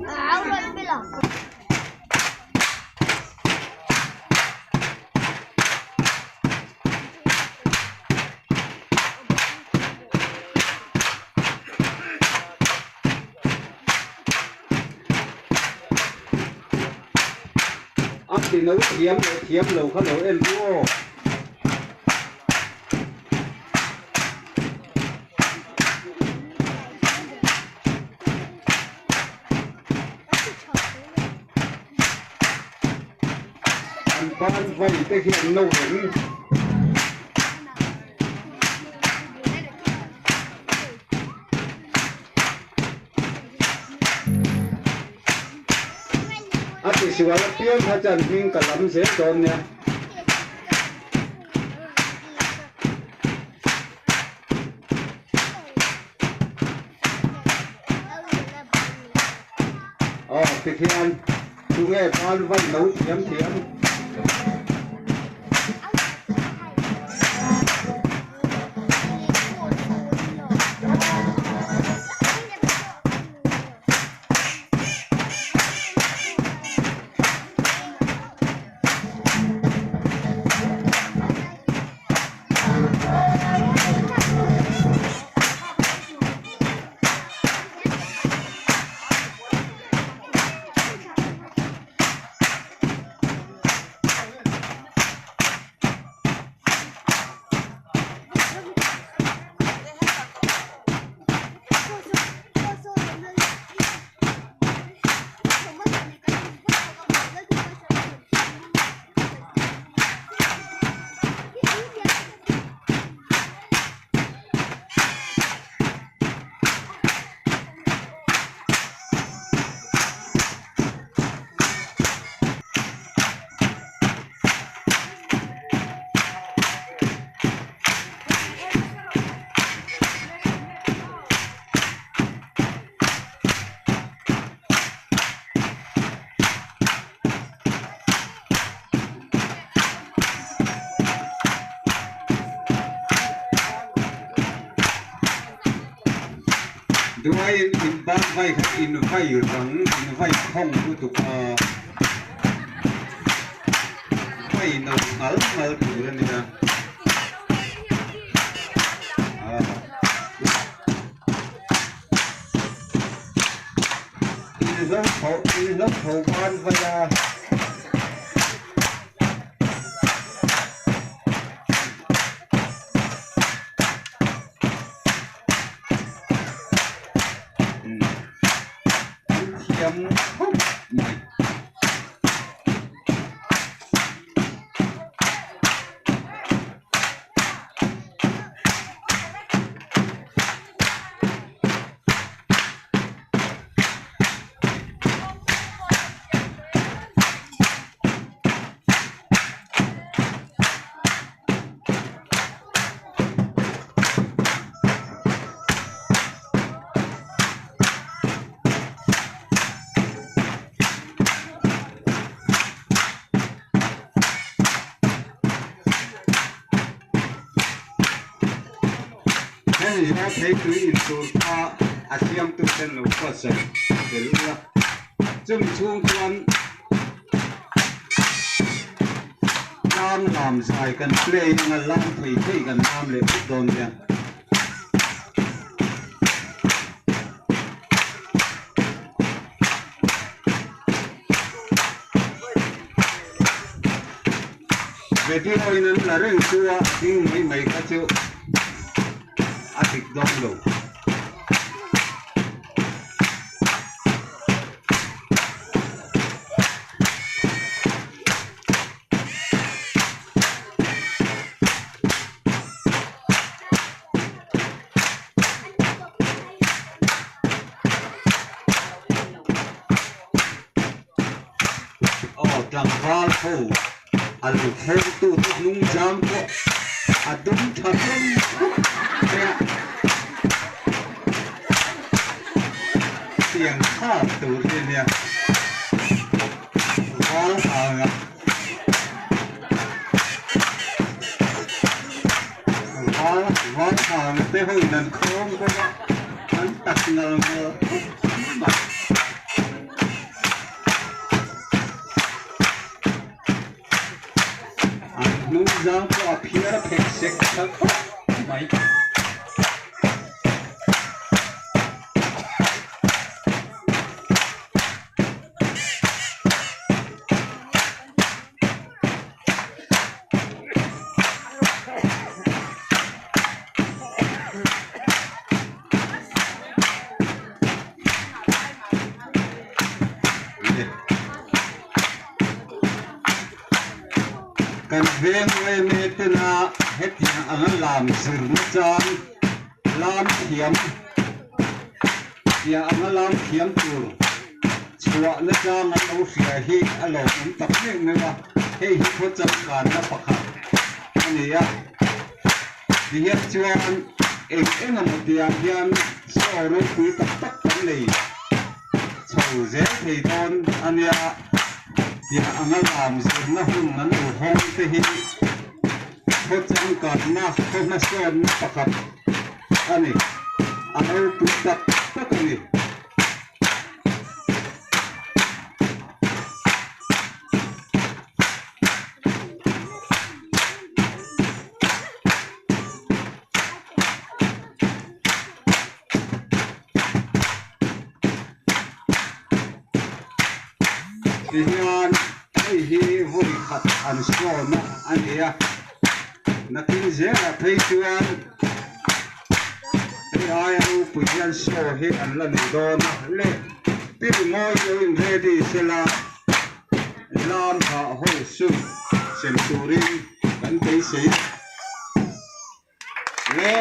Ahora me la. thì nấu thiếm lẩu khá lẩu em vô ăn ban vậy tới hiện nấu đến thì sự là tiếng他真聽個諗寫咗呢。哦，今天做嘅班温老甜甜。ด้วยอินบ้านไฟอินไฟหลังอินไฟห้องผู้ถูกไฟหนุ่มmalถูกแล้วนี่นะอินรับเขาบ้านไฟ你那陪读印度他阿香都登了过省，对了，正冲关น้ำน้ำใส่กันเปลี่ยนกันล้างถ้วยกันน้ำเลยโดนเนี่ยเวทีเราเนี่ยเราเรื่องตัวยิ่งไม่ก็เจ้าอาทิตย์ดองโลจังหวะเขาอันนี้เขาตัวนุ่งจำก็อดุมทับเนี่ยเสียงข้าตัวเนี่ยว้าหางอ่ะว้าหางเต้าหู้นั่นโค้งก็ว่ามันตัดเงาเงา giang ko appear phek sek thak mai kan veng we me te na het ya ang lam sir na chan lam thiam ya ang lam thiam tur chua na chang an lo fia hi alo um tak ne me wa hei hi pho cham kan na pakha ani ya di het chuan eng am tiang hian so ro pui tak tak kan nei chau ze thei don ania ya angal am sir na hun nan u hong te hi pho cham kan na pho na son na pakhat ani alo pui tak tak ni Diyan ay hi vui khat an so na ania nakin zela phei chuan ai au puyan so he an la ni do na le pi mo yo in ready sela lam ha ho su sen turin kan te sei le